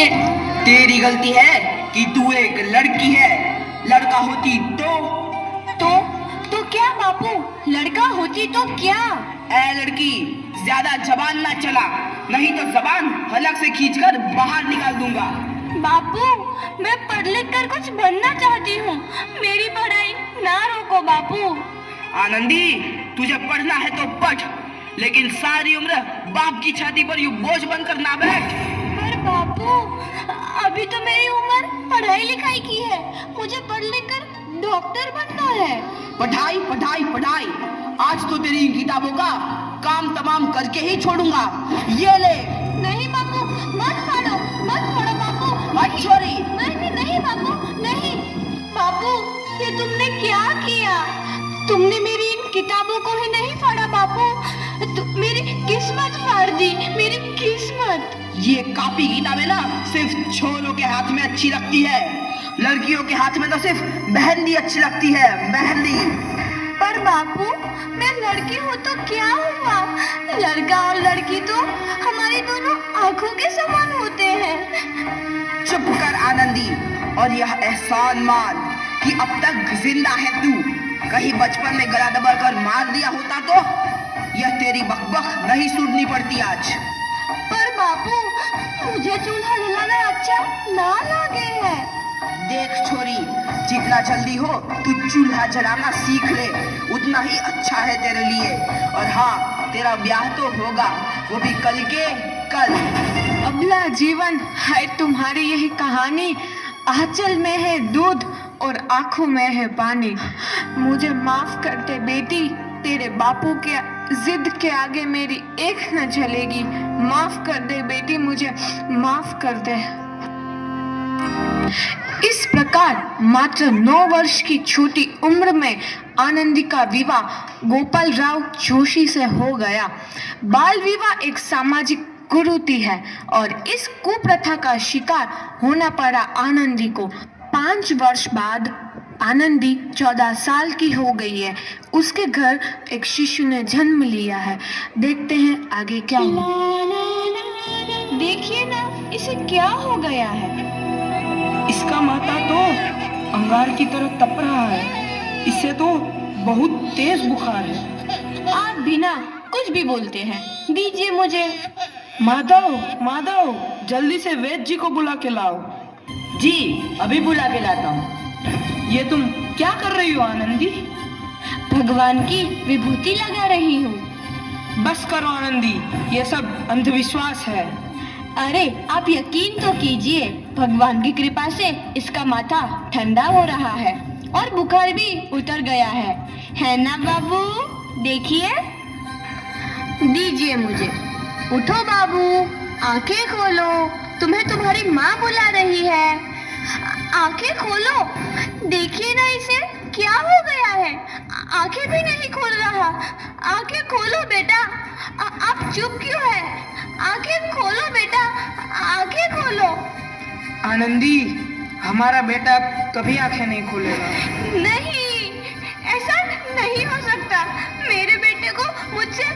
ये तेरी गलती है कि तू एक लड़की है। लड़का होती तो क्या बापू, लड़का होती तो क्या? ए लड़की, ज्यादा जबान ना चला, नहीं तो जबान हलक से खींचकर बाहर निकाल दूंगा। बापू, मैं पढ़ लिख कर कुछ बनना चाहती हूँ, मेरी पढ़ाई ना रोको बापू। आनंदी, तुझे पढ़ना है तो पढ़, लेकिन सारी उम्र बाप की छाती पर यूं बोझ बनकर ना बैठ। पर बापू, अभी तो मेरी उम्र पढ़ाई लिखाई की है, मुझे पढ़ लिख कर डॉक्टर बनना है। पढ़ाई पढ़ाई पढ़ाई, आज तो तेरी इन किताबों का काम तमाम करके ही छोड़ूंगा। ये ले। नहीं बापू, मत फाड़ो बापू। छोरी। नहीं बापू, नहीं। बापू, ये तुमने क्या किया? तुमने मेरी इन किताबों को ही नहीं फाड़ा बापू, मेरी किस्मत फाड़ दी, मेरी किस्मत। ये कॉपी किताबें ना सिर्फ छोरों के हाथ में अच्छी लगती है, लड़कियों के हाथ में तो सिर्फ मेहंदी अच्छी लगती है, मेहंदी। पर बापू, मैं लड़की हूँ तो क्या हुआ? लड़का और लड़की तो हमारी दोनों आंखों के समान होते हैं। चुप कर आनंदी, और यह एहसान मान कि अब तक जिंदा है तू। कहीं बचपन में गला दबाकर मार दिया होता तो यह तेरी बकबक नहीं सुननी पड़ती आज। पर बापू, मुझे चूल्हा जलाना अच्छा ना लगे है। देख छोरी, जितना जल्दी हो तू चूल्हा जलाना सीख ले, उतना ही अच्छा है तेरे लिए। और हाँ, तेरा ब्याह तो होगा, वो भी कल के कल। अबला जीवन है तुम्हारी यही कहानी, आंचल में है दूध और आंखों में है पानी। मुझे माफ कर दे बेटी, तेरे बापू के जिद के आगे मेरी एक न चलेगी। माफ कर दे बेटी, मुझे माफ कर दे। इस प्रकार मात्र 9 वर्ष की छोटी उम्र में आनंदी का विवाह गोपाल राव जोशी से हो गया। बाल विवाह एक सामाजिक कुरीति है और इस कुप्रथा का शिकार होना पड़ा आनंदी को। 5 वर्ष बाद आनंदी 14 साल की हो गई है। उसके घर एक शिशु ने जन्म लिया है। देखते हैं आगे क्या हुआ। देखिए ना, इसे क्या हो गया है? इसका माथा तो अंगार की तरह तप रहा है, इसे तो बहुत तेज बुखार है। आप बिना कुछ भी बोलते हैं, दीजिए मुझे। माधव, जल्दी से वैद्य जी को बुला के लाओ। जी, अभी बुला के लाता हूँ। ये तुम क्या कर रही हो आनंदी? भगवान की विभूति लगा रही हूँ। बस करो आनंदी, ये सब अंधविश्वास है। अरे आप यकीन तो कीजिए, भगवान की कृपा से इसका माथा ठंडा हो रहा है और बुखार भी उतर गया है ना बाबू? देखिए, दीजिए मुझे। उठो बाबू, आंखें खोलो, तुम्हें तुम्हारी माँ बुला रही है। आंखें खोलो, देखिए ना इसे क्या हो गया है, आंखें भी नहीं खोल रहा। आंखें खोलो बेटा, आप चुप क्यों है? आंखें खोलो बेटा, आंखें खोलो। आनंदी, हमारा बेटा कभी आंखें नहीं खोलेगा। नहीं, ऐसा नहीं हो सकता। मेरे बेटे को मुझसे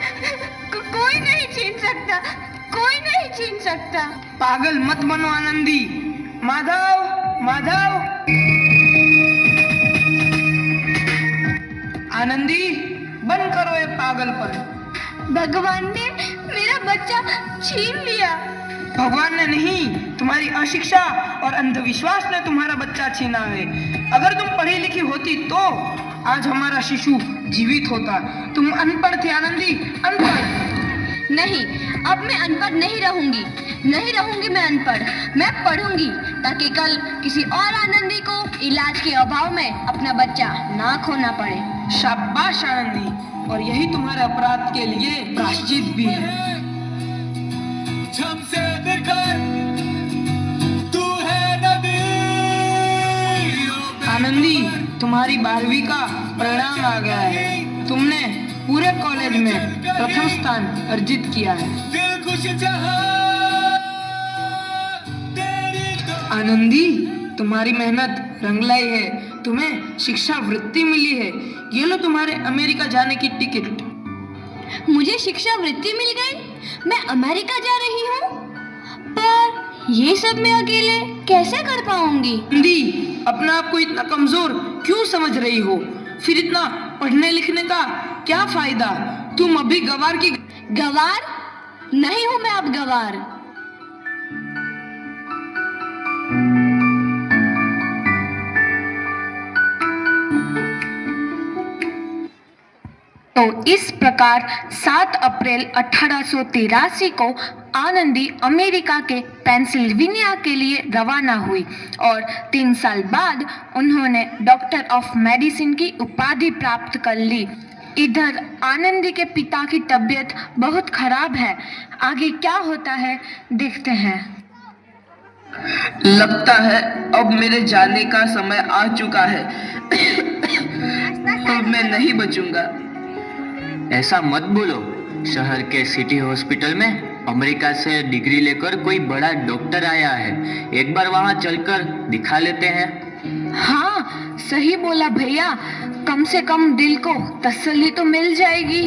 कोई नहीं छीन सकता, कोई नहीं छीन सकता। पागल मत बनो आनंदी। माधव, आनंदी, बंद करो ये पागलपन। भगवान ने मेरा बच्चा छीन लिया। भगवान ने नहीं, तुम्हारी अशिक्षा और अंधविश्वास ने तुम्हारा बच्चा छीना है। अगर तुम पढ़ी लिखी होती तो आज हमारा शिशु जीवित होता। तुम अनपढ़ थी आनंदी, अनपढ़। नहीं, अब मैं अनपढ़ नहीं रहूंगी मैं अनपढ़। मैं पढ़ूंगी ताकि कल किसी और आनंदी को इलाज के अभाव में अपना बच्चा ना खोना पड़े। शाबाश आनंदी, और यही तुम्हारे अपराध के लिए प्रायश्चित भी है। आनंदी, तुम्हारी 12वीं का परिणाम आ गया है। तुमने पूरे कॉलेज में प्रथम स्थान अर्जित किया है। आनंदी, तुम्हारी मेहनत रंग लाई है, तुम्हें शिक्षा वृत्ति मिली है। ये लो तुम्हारे अमेरिका जाने की टिकट। मुझे शिक्षा वृत्ति मिल गई, मैं अमेरिका जा रही हूँ। पर ये सब मैं अकेले कैसे कर पाऊंगी? दी, अपना आप को इतना कमजोर क्यों समझ रही हो? फिर इतना पढ़ने लिखने का क्या फायदा? तुम अभी गवार की गवार नहीं हूं मैं अब गवार। तो इस प्रकार 7 अप्रैल 1883 को आनंदी अमेरिका के पेंसिल्वेनिया के लिए रवाना हुई और 3 साल बाद उन्होंने डॉक्टर ऑफ मेडिसिन की उपाधि प्राप्त कर ली। इधर आनंदी के पिता की तबीयत बहुत खराब है। आगे क्या होता है देखते हैं। लगता है अब मेरे जाने का समय आ चुका है। अब मैं नहीं बचूंगा। ऐसा मत बोलो। शहर के सिटी हॉस्पिटल में अमेरिका से डिग्री लेकर कोई बड़ा डॉक्टर आया है। एक बार वहां चलकर दिखा लेते हैं। हाँ सही बोला भैया, कम से कम दिल को तसल्ली तो मिल जाएगी।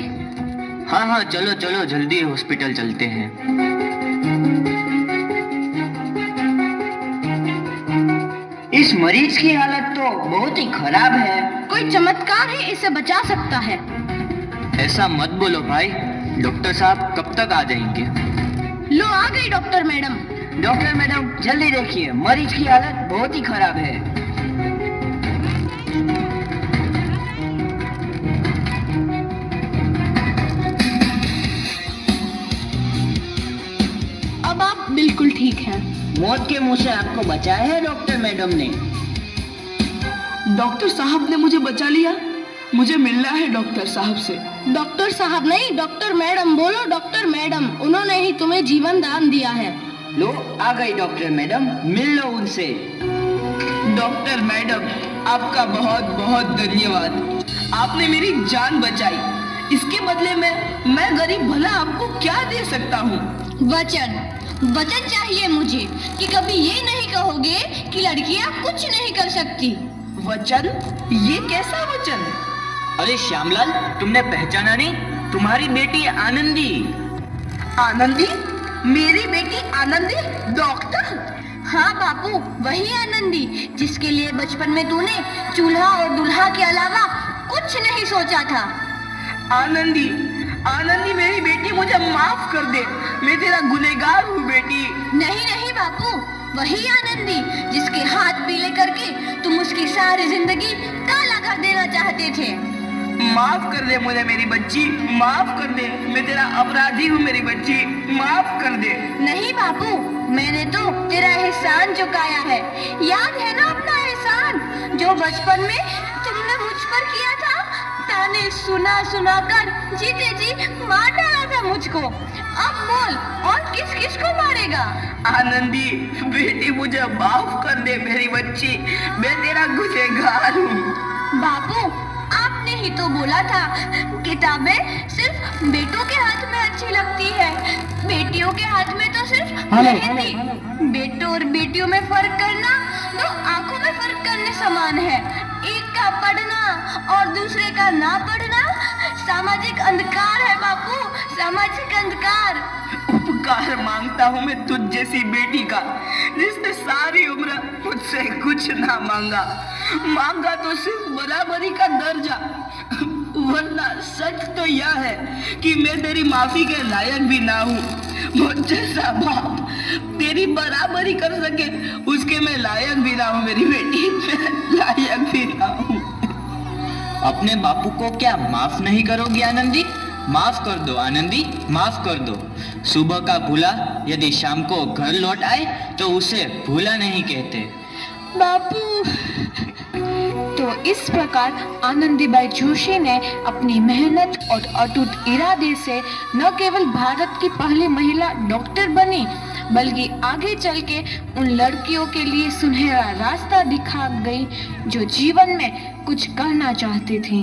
हाँ हाँ, चलो चलो जल्दी हॉस्पिटल चलते हैं। इस मरीज की हालत तो बहुत ही खराब है। कोई चमत्कार ही इसे बचा सकता है। ऐसा मत बोलो भाई। डॉक्टर साहब कब तक आ जाएंगे? लो आ गई डॉक्टर मैडम। डॉक्टर मैडम जल्दी देखिए, मरीज की हालत बहुत ही खराब है। अब आप बिल्कुल ठीक हैं। मौत के मुंह से आपको बचाया है डॉक्टर मैडम ने। डॉक्टर साहब ने मुझे बचा लिया। मुझे मिलना है डॉक्टर साहब से। डॉक्टर साहब नहीं, डॉक्टर मैडम बोलो। डॉक्टर मैडम, उन्होंने ही तुम्हें जीवन दान दिया है। लो आ गई डॉक्टर मैडम, मिल लो उनसे। डॉक्टर मैडम, आपका बहुत बहुत धन्यवाद। आपने मेरी जान बचाई। इसके बदले में मैं गरीब भला आपको क्या दे सकता हूँ? वचन चाहिए मुझे कि कभी ये नहीं कहोगे कि लड़कियां कुछ नहीं कर सकती। वचन? ये कैसा वचन? अरे श्यामलाल, तुमने पहचाना नहीं? तुम्हारी बेटी आनंदी। आनंदी? मेरी बेटी आनंदी डॉक्टर? हाँ बापू, वही आनंदी जिसके लिए बचपन में तूने चूल्हा और दुल्हा के अलावा कुछ नहीं सोचा था। आनंदी, आनंदी मेरी बेटी, मुझे माफ कर दे। मैं तेरा गुनहगार हूँ बेटी। नहीं नहीं बापू, वही आनंदी जिसके हाथ पीले करके तुम उसकी सारी जिंदगी काला कर देना चाहते थे। माफ कर दे मुझे मेरी बच्ची, माफ कर दे। मैं तेरा अपराधी हूँ मेरी बच्ची, माफ कर दे। नहीं बापू, मैंने तो तेरा एहसान चुकाया है। याद है ना अपना एहसान जो बचपन में तुमने मुझ पर किया था? ताने सुना सुना कर जीते जी मार डाला था मुझको। अब बोल, और किस किस को मारेगा? आनंदी बेटी, मुझे माफ कर दे मेरी बच्ची, मैं तेरा गुनहगार हूँ। बापू, आपने ही तो बोला था किताबें सिर्फ बेटों के हाथ में अच्छी लगती है, बेटियों के हाथ में तो सिर्फ मेहंदी। बेटों और बेटियों में फर्क करना तो आंखों में फर्क करने समान है। एक का पढ़ना और दूसरे का ना पढ़ना सामाजिक अंधकार है बापू, सामाजिक अंधकार। उपकार मांगता हूँ मैं तुझ जैसी बेटी का, जिसने सारी उम्र मुझसे कुछ ना मांगा तो सिर्फ बराबरी का दर्जा। वरना सच तो यह है कि मैं तेरी माफी के लायक भी ना हूँ। मुझ जैसा बाप तेरी बराबरी कर सके उसके मैं लायक भी ना हूँ मेरी बेटी, मैं लायक भी ना हूँ। अपने बापू को क्या माफ नहीं करोगी आनंदी? माफ कर दो आनंदी, माफ कर दो। सुबह का भूला यदि शाम को घर लौट आए तो उसे भूला नहीं कहते। बापू। तो इस प्रकार आनंदीबाई जोशी ने अपनी मेहनत और अटूट इरादे से न केवल भारत की पहली महिला डॉक्टर बनी, बल्कि आगे चल के उन लड़कियों के लिए सुनहरा रास्ता दिखा गई जो जीवन में कुछ करना चाहती थी।